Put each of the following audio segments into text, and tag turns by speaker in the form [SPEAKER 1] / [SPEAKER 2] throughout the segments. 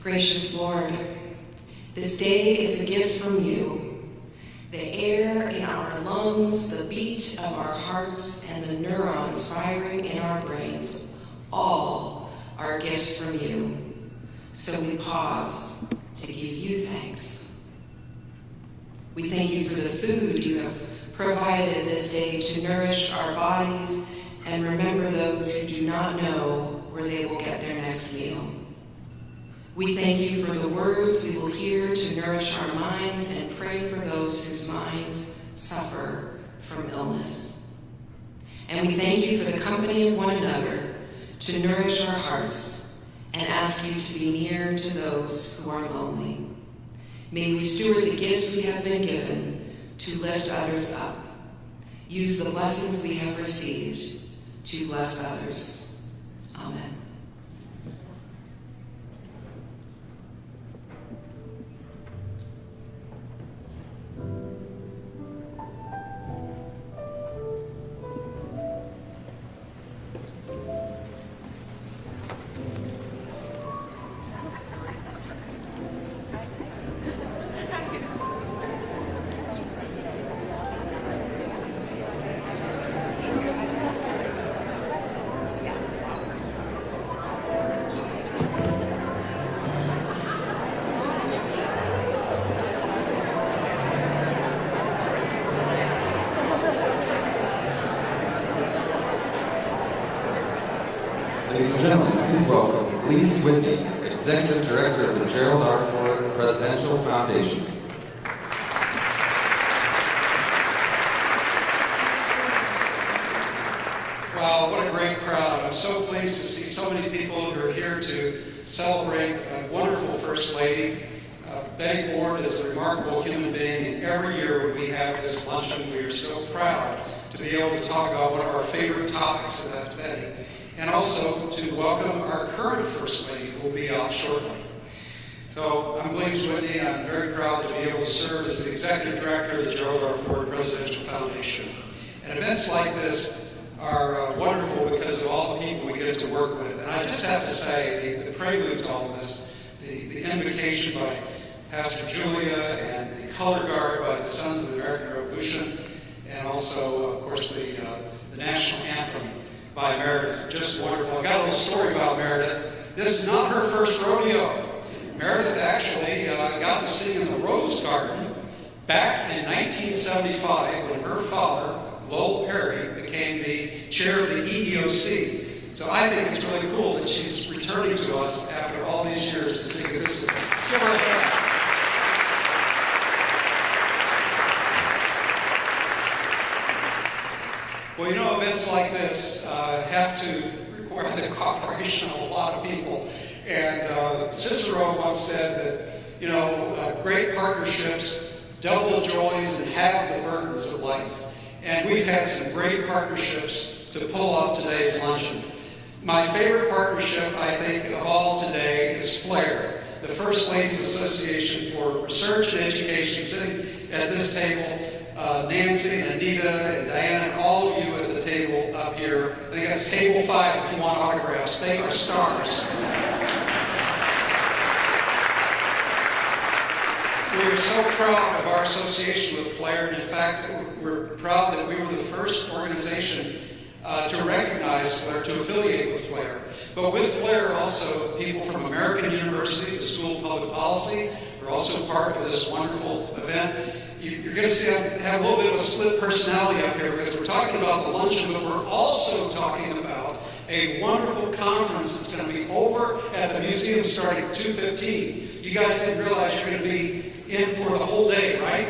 [SPEAKER 1] Gracious Lord, this day is a gift from you. The air in our lungs, the beat of our hearts, and the neurons firing in our brains, all are gifts from you. So we pause to give you thanks. We thank you for the food you have provided this day to nourish our bodies and remember those who do not know where they will get their next meal. We thank you for the words we will hear to nourish our minds and pray for those whose minds suffer from illness. And we thank you for the company of one another to nourish our hearts and ask you to be near to those who are lonely. May we steward the gifts we have been given to lift others up. Use the blessings we have received to bless others. Amen.
[SPEAKER 2] Ladies and gentlemen, please welcome Cleves Whitney, Executive Director of the Gerald R. Ford Presidential Foundation.
[SPEAKER 3] Wow, what a great crowd. I'm so pleased to see so many people who are here to celebrate a wonderful First Lady. Betty Ford is a remarkable human being, and every year when we have this luncheon, we are so proud to be able to talk about one of our favorite topics, and that's Betty. And also to welcome our current First Lady, who will be out shortly. So I'm Cleves Whitney, and I'm very proud to be able to serve as the Executive Director of the Gerald R. Ford Presidential Foundation. And events like this are wonderful because of all the people we get to work with. And I just have to say, the prelude to all of this, the invocation by Pastor Julia and the color guard by the Sons of the American Revolution, and also, of course, the national anthem by Meredith. Just wonderful. I've got a little story about Meredith. This is not her first rodeo. Meredith actually got to sing in the Rose Garden back in 1975 when her father, Lowell Perry, became the chair of the EEOC. So I think it's really cool that she's returning to us after all these years to sing this. Give her a hand. Well, you know, events like this have to require the cooperation of a lot of people. And Cicero once said that, you know, great partnerships double the joys and halve the burdens of life. And we've had some great partnerships to pull off today's luncheon. My favorite partnership, I think, of all today is FLAIR, the First Ladies Association for Research and Education, sitting at this table. Nancy, and Anita, and Diana, and all of you at the table up here. I think that's table 5 if you want autographs. They are stars. We are so proud of our association with FLAIR, and in fact, we're proud that we were the first organization to recognize FLAIR, to affiliate with FLAIR. But with FLAIR, also, people from American University, the School of Public Policy, are also part of this wonderful event. You're going to see I have a little bit of a split personality up here because we're talking about the luncheon, but we're also talking about a wonderful conference that's going to be over at the museum starting at 2:15. You guys didn't realize you're going to be in for the whole day, right?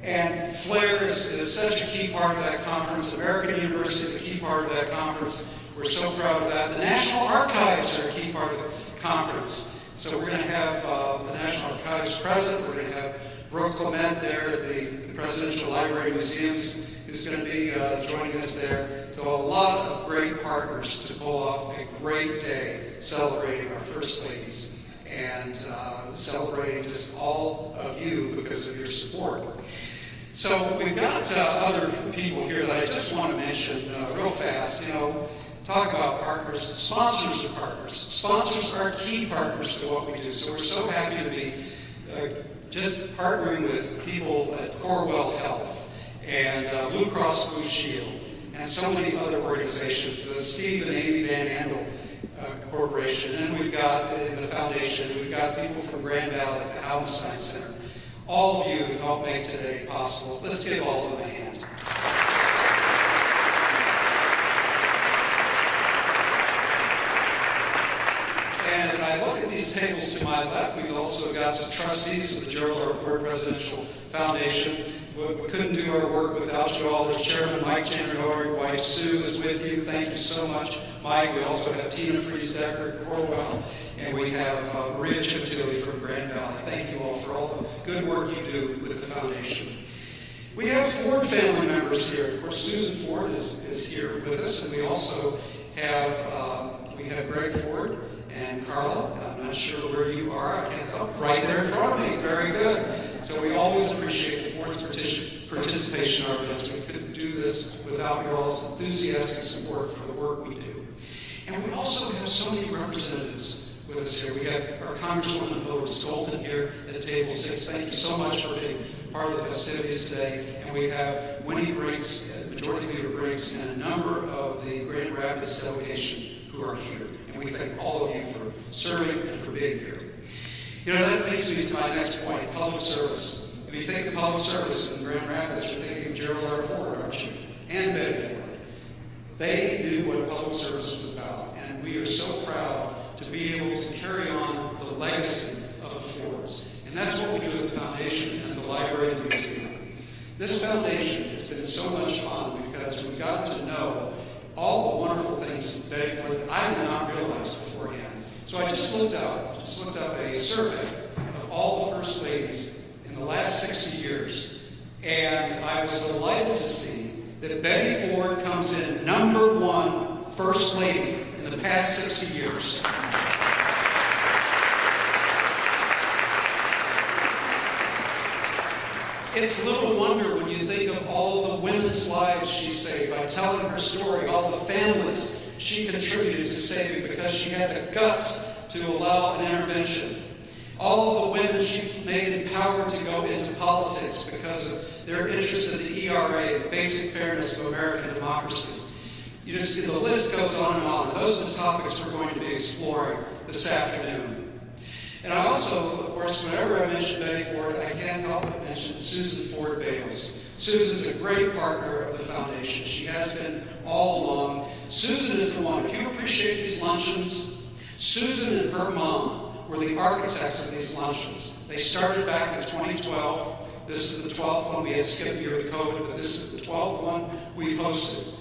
[SPEAKER 3] And FLAIR is such a key part of that conference. American University is a key part of that conference. We're so proud of that. The National Archives are a key part of the conference. So we're going to have the National Archives present. We're going to have Brooke Clement there at the Presidential Library Museums, who's going to be joining us there. So a lot of great partners to pull off a great day celebrating our First Ladies and celebrating just all of you because of your support. So we've got other people here that I just want to mention real fast. You know, Talk about partners. Sponsors are partners. Sponsors are key partners to what we do. So we're so happy to be just partnering with people at Corewell Health and Blue Cross Blue Shield and so many other organizations, the Steve and Amy Van Andel Corporation, and we've got in the foundation, we've got people from Grand Valley at the Hallenstein Center. All of you have helped make today possible. Let's give all of them a hand. And as I look at these tables to my left, we've also got some trustees of the Gerald R. Ford Presidential Foundation. We couldn't do our work without you all. There's Chairman Mike Janadori, wife Sue is with you. Thank you so much, Mike. We also have Tina Friesdecker at Corewell, and we have Maria Chiptilly from Grand Valley. Thank you all for all the good work you do with the foundation. We have Ford family members here. Of course, Susan Ford is here with us, and we also have Greg Ford and Carla. I'm not sure where you are. I can't tell. Right there in front of me. Very good. So we always appreciate the Ford's participation in our events. We couldn't do this without your all's enthusiastic support for the work we do. And we also have so many representatives with us here. We have our Congresswoman Hillary Skolton here at table 6. Thank you so much for being part of the festivities today. And we have Winnie Brinks, Majority Leader Brinks, and a number of the Grand Rapids delegation who are here. And we thank all of you for serving and for being here. You know, that leads me to my next point, public service. If you think of public service in Grand Rapids, you're thinking of Gerald R. Ford, aren't you? And Betty Ford. They knew what public service was about, and we are so proud to be able to carry on the legacy of the Fords. And that's what we do at the foundation and the library and the museum. This foundation has been so much fun because we've gotten to know all the wonderful things Betty Ford that I did not realize beforehand. So I just looked up a survey of all the First Ladies in the last 60 years, and I was delighted to see that Betty Ford comes in #1 First Lady in the past 60 years. It's little wonder when you think of all the women's lives she saved by telling her story, all the families she contributed to saving because she had the guts to allow an intervention. All of the women she made empowered to go into politics because of their interest in the ERA, the basic fairness of American democracy. You just see the list goes on and on. Those are the topics we're going to be exploring this afternoon. And I also, of course, whenever I mention Betty Ford, I can't help but mention Susan Ford Bales. Susan's a great partner of the foundation. She has been all along. Susan is the one, if you appreciate these luncheons, Susan and her mom were the architects of these luncheons. They started back in 2012. This is the 12th one. We had skipped a year with COVID, but this is the 12th one we've hosted.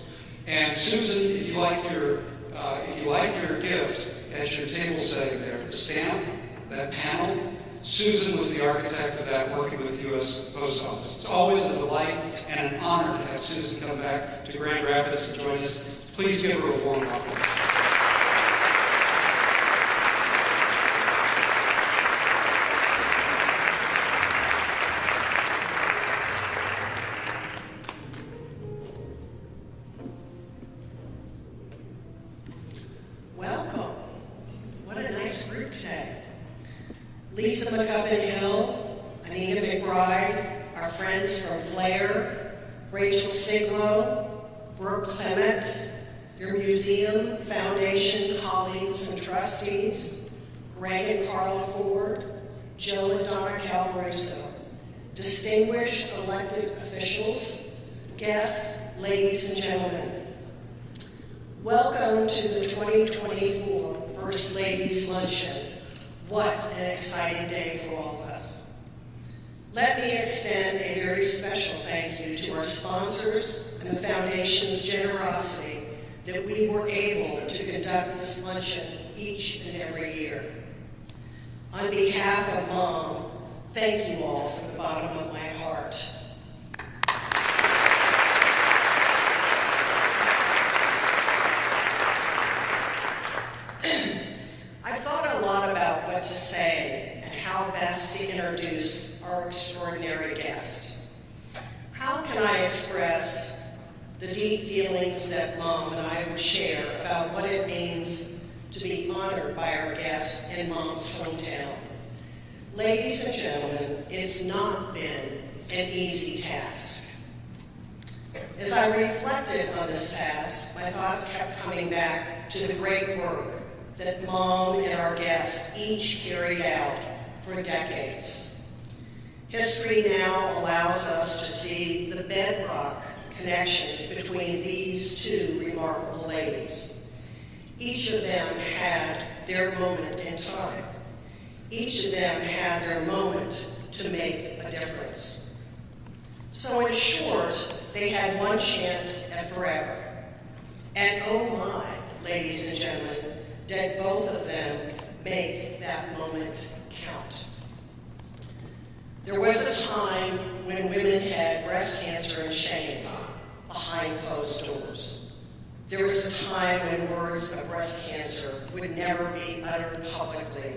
[SPEAKER 3] And Susan, if you like your gift at your table setting there, the stamp, that panel, Susan was the architect of that, working with the U.S. Post Office. It's always a delight and an honor to have Susan come back to Grand Rapids to join us. Please give her a warm welcome.
[SPEAKER 4] Welcome. What a nice group today. Lisa McCubbin-Hill, Anita McBride, our friends from Flair, Rachel Siglo, Brooke Clement, your museum, foundation, colleagues, and trustees, Greg and Carla Ford, Joe and Donna Calvaruso, distinguished elected officials, guests, ladies and gentlemen. Welcome to the 2024 First Ladies Luncheon. What an exciting day for all of us. Let me extend a very special thank you to our sponsors and the Foundation's generosity that we were able to conduct this luncheon each and every year. On behalf of Mom, thank you all from the bottom of my heart. I've thought a lot about what to say and how best to introduce our extraordinary guest. How can I express the deep feelings that Mom and I would share about what it means to be honored by our guests in Mom's hometown. Ladies and gentlemen, it's not been an easy task. As I reflected on this task, my thoughts kept coming back to the great work that Mom and our guests each carried out for decades. History now allows us to see the bedrock connections between these two remarkable ladies. Each of them had their moment in time. Each of them had their moment to make a difference. So in short, they had one chance at forever. And oh my, ladies and gentlemen, did both of them make that moment count. There was a time when women had breast cancer and shame behind closed doors. There was a time when words of breast cancer would never be uttered publicly,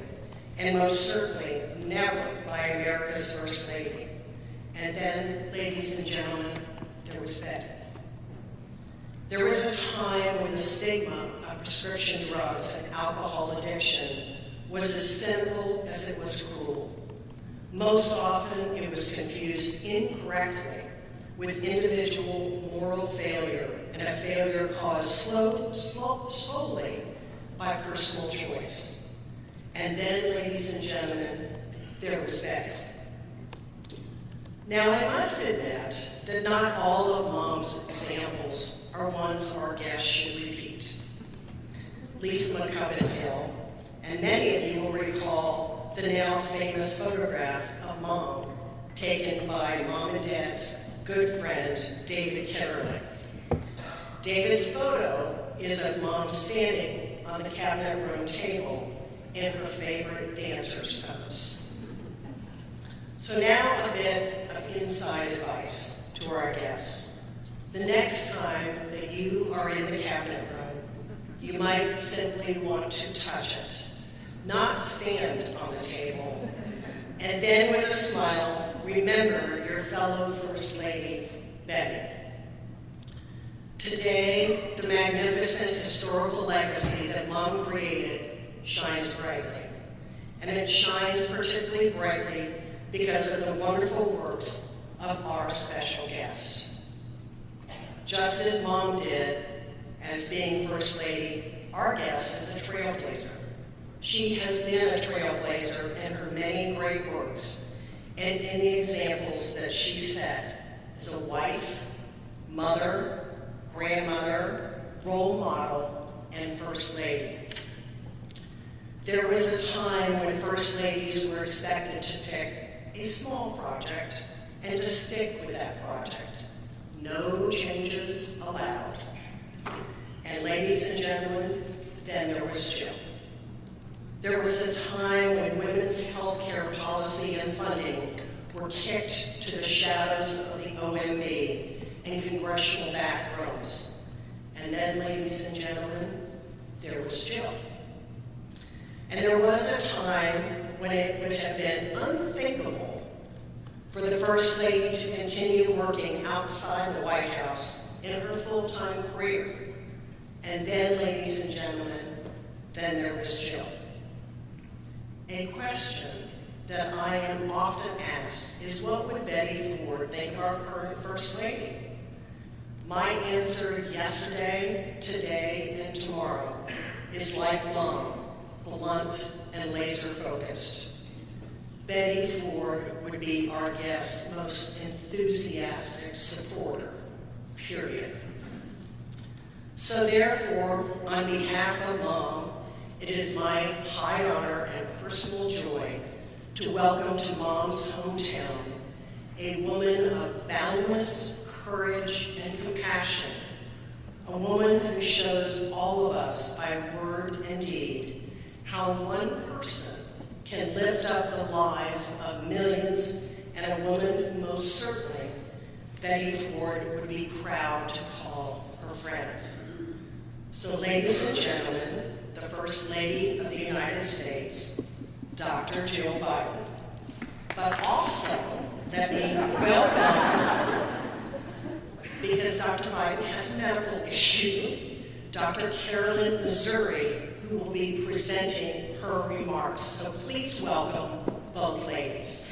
[SPEAKER 4] and most certainly never by America's First Lady. And then, ladies and gentlemen, there was Betty. There was a time when the stigma of prescription drugs and alcohol addiction was as cynical as it was cruel. Most often, it was confused incorrectly with individual moral failure, and a failure caused solely by personal choice. And then, ladies and gentlemen, there was Betty. Now, I must admit that not all of Mom's examples are ones our guests should repeat. Lisa McCubbin Hill, and many of you will recall the now famous photograph of Mom taken by Mom and Dad's good friend, David Kitterly. David's photo is of Mom standing on the cabinet room table in her favorite dancer's pose. So now a bit of inside advice to our guests. The next time that you are in the cabinet room, you might simply want to touch it, not stand on the table. And then with a smile, remember your fellow First Lady, Betty. Today, the magnificent historical legacy that Mom created shines brightly. And it shines particularly brightly because of the wonderful works of our special guest. Just as Mom did, as being First Lady, our guest is a trailblazer. She has been a trailblazer in her many great works and in the examples that she set as a wife, mother, grandmother, role model, and First Lady. There was a time when First Ladies were expected to pick a small project and to stick with that project. No changes allowed. And ladies and gentlemen, then there was Jill. There was a time when women's health care policy and funding were kicked to the shadows of the OMB and congressional back rooms. And then, ladies and gentlemen, there was Jill. And there was a time when it would have been unthinkable for the First Lady to continue working outside the White House in her full-time career. And then, ladies and gentlemen, then there was Jill. A question that I am often asked is, what would Betty Ford think of our current First Lady? My answer yesterday, today, and tomorrow is like Mom, blunt and laser-focused. Betty Ford would be our guest's most enthusiastic supporter, period. So therefore, on behalf of Mom, it is my high honor and personal joy to welcome to Mom's hometown a woman of boundless courage and compassion, a woman who shows all of us by word and deed how one person can lift up the lives of millions, and a woman who most certainly Betty Ford would be proud to call her friend. So ladies and gentlemen, the First Lady of the United States, Dr. Jill Biden. But also, let me welcome, because Dr. Biden has a medical issue, Dr. Carolyn Missouri, who will be presenting her remarks. So please welcome both ladies.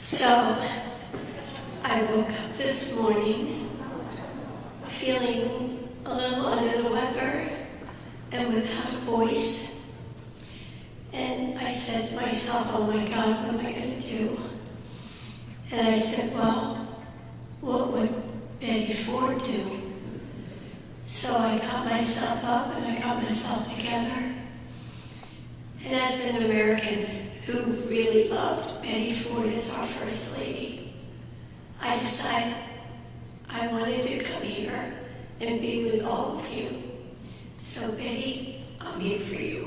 [SPEAKER 5] So, I woke up this morning feeling a little under the weather and without a voice. And I said to myself, oh my God, what am I going to do? And I said, well, what would Betty Ford do? So I got myself up and I got myself together. And as an American who really loved Betty Ford as our First Lady, I decided I wanted to come here and be with all of you. So Betty, I'm here for you.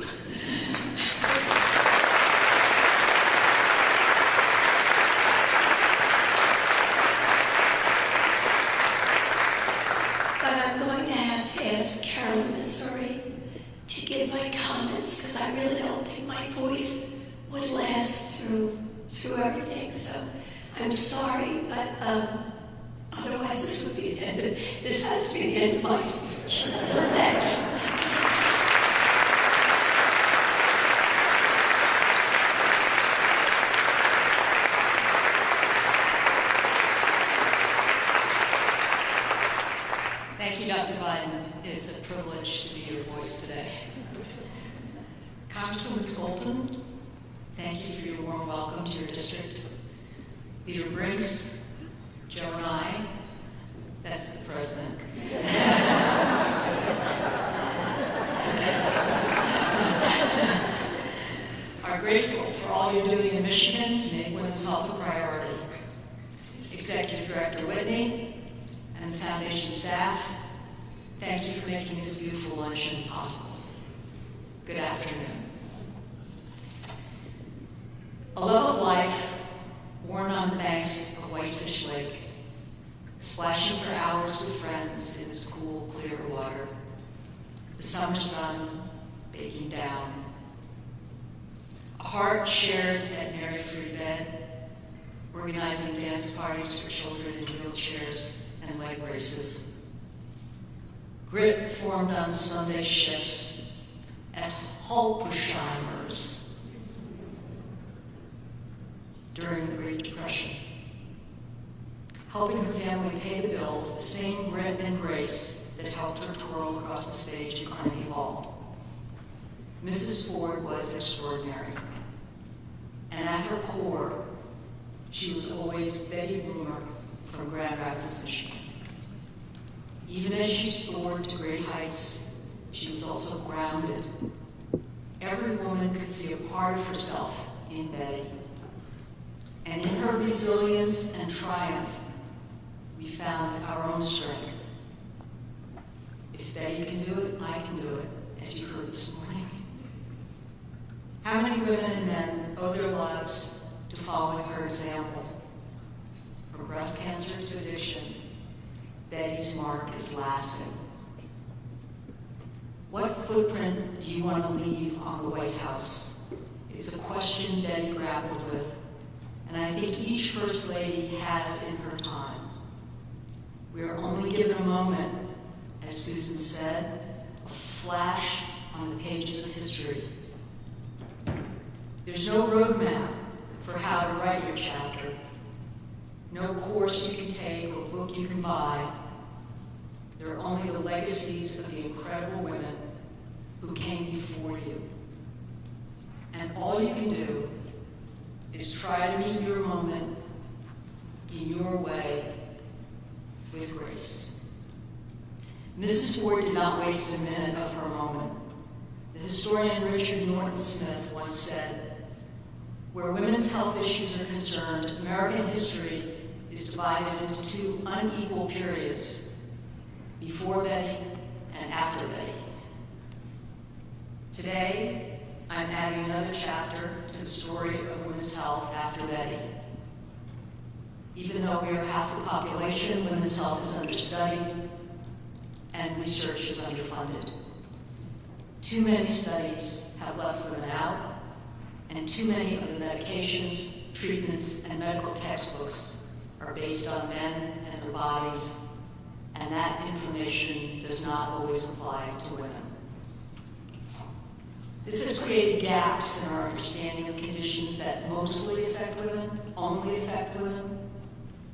[SPEAKER 5] But I'm going to have to ask Carolyn Missouri to give my comments because I really don't think my voice would last through everything. So I'm sorry, but otherwise this would be the end. This has to be the end of my speech. So thanks.
[SPEAKER 1] Thank you, Dr. Biden. It's a privilege to be your voice today. Congresswoman Skolton, thank you for your warm welcome to your district. Leader Briggs, Joe and I, that's the president. Are grateful for all you're doing in Michigan to make women's health a priority. Executive Director Whitney and the foundation staff, thank you for making this beautiful luncheon possible. Good afternoon. A love of life born on the banks of Whitefish Lake, splashing for hours with friends in its cool, clear water, the summer sun baking down, a heart shared at Mary Free Bed, organizing dance parties for children in wheelchairs and leg braces, grit formed on Sunday shifts at Holpersheimer's during the Great Depression, helping her family pay the bills, the same grit and grace that helped her twirl across the stage at Carnegie Hall. Mrs. Ford was extraordinary, and at her core, she was always Betty Bloomer from Grand Rapids, Michigan. Even as she soared to great heights, she was also grounded. Every woman could see a part of herself in Betty. And in her resilience and triumph, we found our own strength. If Betty can do it, I can do it, as you heard this morning. How many women and men owe their lives to following her example? From breast cancer to addiction, Betty's mark is lasting. What footprint do you want to leave on the White House? It's a question Betty grappled with, and I think each First Lady has in her time. We are only given a moment, as Susan said, a flash on the pages of history. There's no roadmap for how to write your chapter, no course you can take or book you can buy. There are only the legacies of the incredible women who came before you. And all you can do is try to meet your moment in your way with grace. Mrs. Ford did not waste a minute of her moment. The historian Richard Norton Smith once said, "Where women's health issues are concerned, American history is divided into two unequal periods.
[SPEAKER 6] before Betty and after Betty. Today, I'm adding another chapter to the story of women's health after Betty. Even though we are half the population, women's health is understudied and research is underfunded. Too many studies have left women out, and too many of the medications, treatments, and medical textbooks are based on men and their bodies, and that information does not always apply to women. This has created gaps in our understanding of conditions that mostly affect women, only affect women,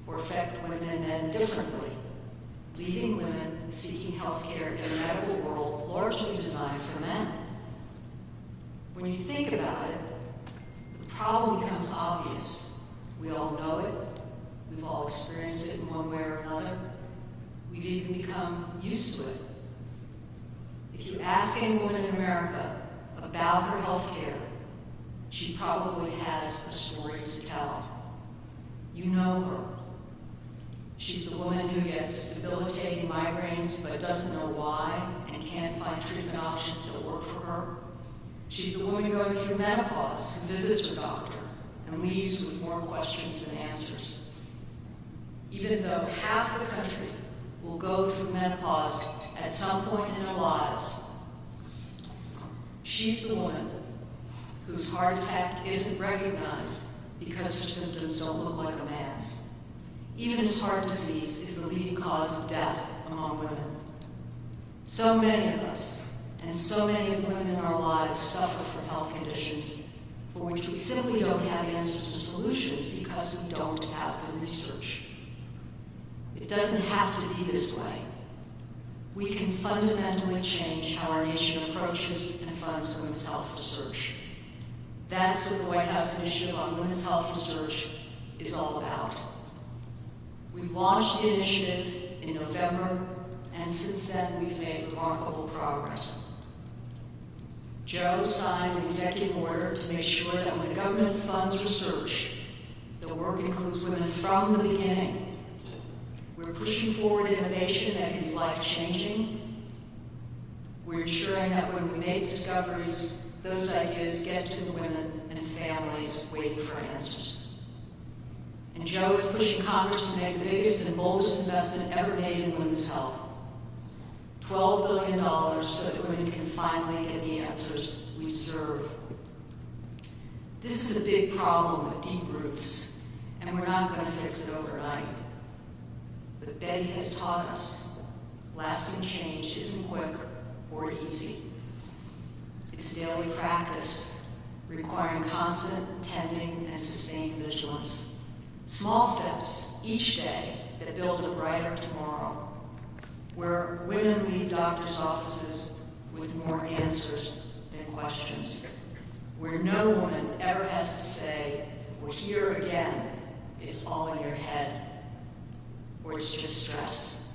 [SPEAKER 6] or affect women and men differently, leaving women seeking health care in a medical world largely designed for men. When you think about it, the problem becomes obvious. We all know it. We've all experienced it in one way or another. We've even become used to it. If you ask any woman in America about her health care, she probably has a story to tell. You know her. She's the woman who gets debilitating migraines but doesn't know why and can't find treatment options that work for her. She's the woman going through menopause who visits her doctor and leaves with more questions than answers. Even though half the country will go through menopause at some point in their lives, she's the woman whose heart attack isn't recognized because her symptoms don't look like a man's. Even as heart disease is the leading cause of death among women. So many of us, and so many of the women in our lives, suffer from health conditions for which we simply don't have answers or solutions because we don't have the research. It doesn't have to be this way. We can fundamentally change how our nation approaches and funds women's health research. That's what the White House Initiative on Women's Health Research is all about. We launched the initiative in November, and since then we've made remarkable progress. Joe signed an executive order to make sure that when the government funds research, the work includes women from the beginning. We're pushing forward innovation that can be life-changing. We're ensuring that when we make discoveries, those ideas get to the women and families waiting for answers. And Joe is pushing Congress to make the biggest and boldest investment ever made in women's health. $12 billion so that women can finally get the answers we deserve. This is a big problem with deep roots, and we're not going to fix it overnight. But Betty has taught us lasting change isn't quick or easy. It's a daily practice requiring constant tending and sustained vigilance. Small steps each day that build a brighter tomorrow, where women leave doctors' offices with more answers than questions, where no woman ever has to say, "We're here again, it's all in your head," or it's just stress,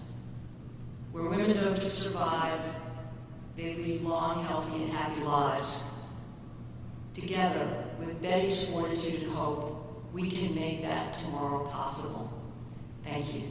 [SPEAKER 6] where women don't just survive, they lead long, healthy, and happy lives. Together, with Betty's fortitude and hope, we can make that tomorrow possible. Thank you.